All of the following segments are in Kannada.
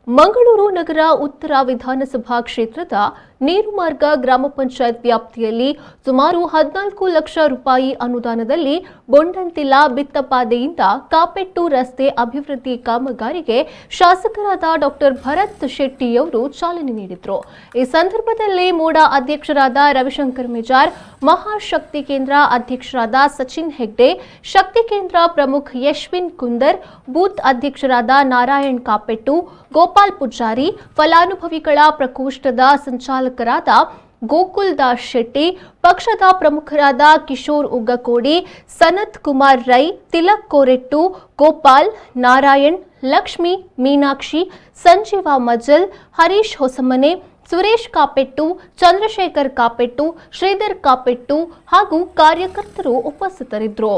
ಮಂಗಳೂರು ನಗರ ಉತ್ತರ ವಿಧಾನಸಭಾ ಕ್ಷೇತ್ರದ ನೀರುಮಾರ್ಗ ಗ್ರಾಮ ಪಂಚಾಯತ್ ವ್ಯಾಪ್ತಿಯಲ್ಲಿ ಸುಮಾರು 14 ಲಕ್ಷ ರೂಪಾಯಿ ಅನುದಾನದಲ್ಲಿ ಬೊಂಡಂತಿಲ ಬಿತ್ತಪಾದೆಯಿಂದ ಕಾಪೆಟ್ಟು ರಸ್ತೆ ಅಭಿವೃದ್ಧಿ ಕಾಮಗಾರಿಗೆ ಶಾಸಕರಾದ ಡಾಕ್ಟರ್ ಭರತ್ ಶೆಟ್ಟಿಯವರು ಚಾಲನೆ ನೀಡಿದರು. ಈ ಸಂದರ್ಭದಲ್ಲಿ ಮೂಡಾ ಅಧ್ಯಕ್ಷರಾದ ರವಿಶಂಕರ್ ಮೆಜಾರ್, ಮಹಾಶಕ್ತಿ ಕೇಂದ್ರ ಅಧ್ಯಕ್ಷರಾದ ಸಚಿನ್ ಹೆಗ್ಡೆ, ಶಕ್ತಿ ಕೇಂದ್ರ ಪ್ರಮುಖ ಯಶ್ವಿನ್ ಕುಂದರ್, ಬೂತ್ ಅಧ್ಯಕ್ಷರಾದ ನಾರಾಯಣ್ ಕಾಪೆಟ್ಟು, ಗೋಪಾಲ್ ಪೂಜಾರಿ, ಫಲಾನುಭವಿಗಳ ಪ್ರಕೋಷ್ಠದ ಸಂಚಾಲಕರಾದ ಗೋಕುಲ್ ದಾಸ್ ಶೆಟ್ಟಿ, ಪಕ್ಷದ ಪ್ರಮುಖರಾದ ಕಿಶೋರ್ ಉಗ್ಗಕೋಡಿ, ಸನತ್ ಕುಮಾರ್ ರೈ, ತಿಲಕ್ ಕೋರೆಟ್ಟು, ಗೋಪಾಲ್, ನಾರಾಯಣ್, ಲಕ್ಷ್ಮಿ, ಮೀನಾಕ್ಷಿ, ಸಂಜೀವ ಮಜಲ್, ಹರೀಶ್ ಹೊಸಮನೆ, ಸುರೇಶ್ ಕಾಪೆಟ್ಟು, ಚಂದ್ರಶೇಖರ್ ಕಾಪೆಟ್ಟು, ಶ್ರೀಧರ್ ಕಾಪೆಟ್ಟು ಹಾಗೂ ಕಾರ್ಯಕರ್ತರು ಉಪಸ್ಥಿತರಿದ್ದರು.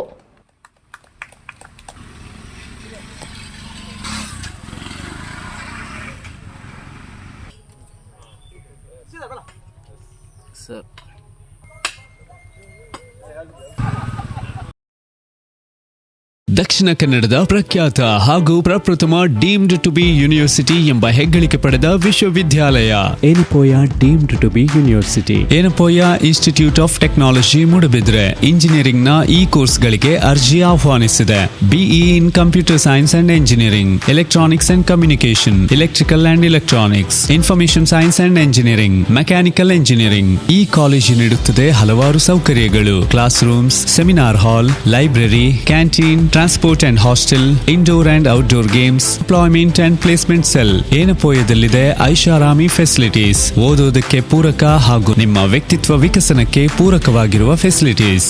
ದಕ್ಷಿಣ ಕನ್ನಡದ ಪ್ರಖ್ಯಾತ ಹಾಗೂ ಪ್ರಪ್ರಥಮ ಡೀಮ್ಡ್ ಟು ಬಿ ಯೂನಿವರ್ಸಿಟಿ ಎಂಬ ಹೆಗ್ಗಳಿಕೆ ಪಡೆದ ವಿಶ್ವವಿದ್ಯಾಲಯ Yenepoya deemed to be university. Yenepoya institute of technology Moodbidri engineering ನ ಈ ಕೋರ್ಸ್ಗಳಿಗೆ ಅರ್ಜಿ ಆಹ್ವಾನಿಸಿದೆ. BE in computer science and engineering, electronics and communication, electrical and electronics, information science and engineering, mechanical engineering. ಈ ಕಾಲೇಜು ನೀಡುತ್ತದೆ ಹಲವಾರು ಸೌಕರ್ಯಗಳು: class rooms, seminar hall, library, canteen, transport and hostel, indoor and outdoor games, employment and placement cell. ಏನಪೋಯದಲ್ಲಿದೆ ಐಷಾರಾಮಿ ಫೆಸಿಲಿಟೀಸ್, ಓದೋದಕ್ಕೆ ಪೂರಕ ಹಾಗೂ ನಿಮ್ಮ ವ್ಯಕ್ತಿತ್ವ ವಿಕಸನಕ್ಕೆ ಪೂರಕವಾಗಿರುವ ಫೆಸಿಲಿಟೀಸ್.